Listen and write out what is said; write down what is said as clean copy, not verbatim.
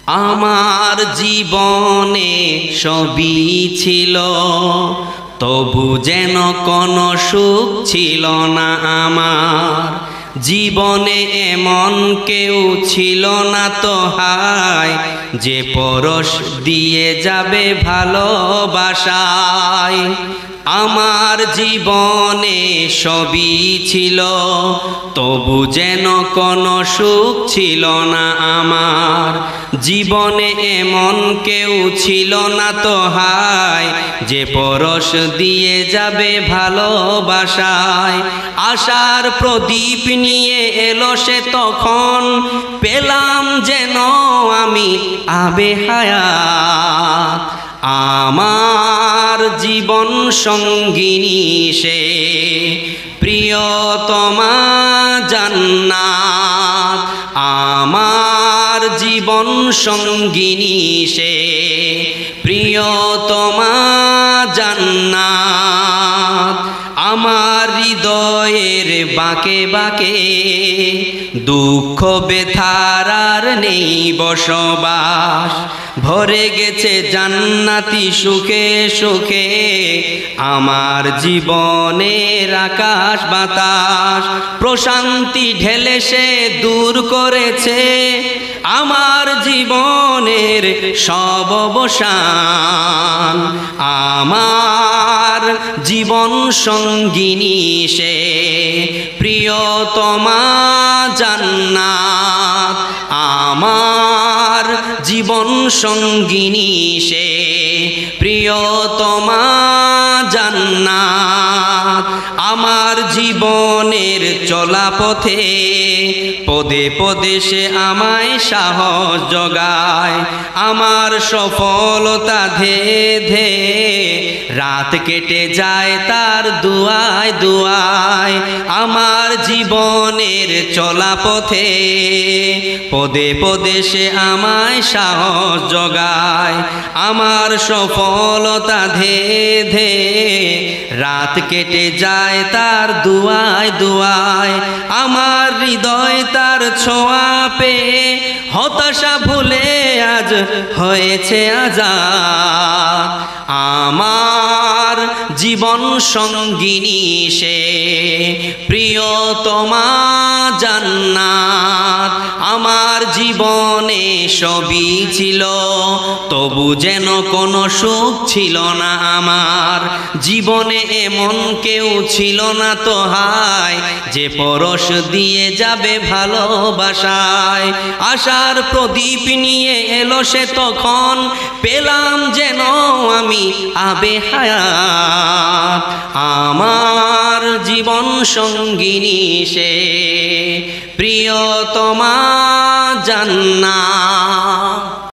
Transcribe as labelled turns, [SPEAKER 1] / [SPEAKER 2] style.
[SPEAKER 1] আমার জীবনে সবই ছিল, তবু যেন কোনো সুখ ছিল না আমার জীবনে। এমন কেউ ছিল না তো হায়, যে পরশ দিয়ে যাবে ভালোবাসায়। আমার জীবনে সবই ছিল, তবু যেন কোনো সুখ ছিল না আমার জীবনে। এমন কেউ ছিল না তো হায়, যে পরশ দিয়ে যাবে ভালোবাসায়। আশার প্রদীপ নিয়ে এলো সে তখন, পেলাম যেন আমি আবে হায়াত। আমার জীবন সঙ্গিনী সে প্রিয়তমা জান্নাত। আমার জীবন সঙ্গিনী সে প্রিয়তমা জান্নাত। আমার হৃদয়ের বাঁকে বাঁকে দুঃখ ব্যথার আর নেই বসবাস, ভরে গেছে জান্নাতি সুখে সুখে আমার জীবনের আকাশ বাতাস। প্রশান্তি ঢেলে সে দূর করেছে আমার জীবনের সব অবসান। আমার জীবন সঙ্গিনী সে প্রিয়তমা জান্নাত। আমার জীবন সঙ্গিনী সে প্রিয়তমা জান্নাত। আমার জীবনের চলা পথে পদে পদে সে আমায় সাহস জগায়। আমার সফলতা ধে ধে রাত কেটে যায় তার দুয়ায় দুয়ায়। আমার জীবনের চলা পথে পদে পদে সে আমায় সাহস জগায়। আমার সফলতা ধে ধে রাত কেটে যায় তার দুয়ায় দুয়ায়। আমার হৃদয় তার ছোঁয়া পেয়ে হতাশা ভুলে আজ হয়েছে আজাদ। আমার জীবন সঙ্গিনী সে প্রিয়তমা জান্নাত। আমার জীবনে সবই ছিল, তবু যেন কোনো সুখ ছিল না আমার জীবনে। এমন কেউ ছিল না তো হায়, যে পরশ দিয়ে যাবে ভালোবাসায়। আশার প্রদীপ নিয়ে এলো সে তখন, পেলাম যেন আমি আবে হায়াত। আমার জীবন সঙ্গিনী সে প্রিয়তমা জান্নাত।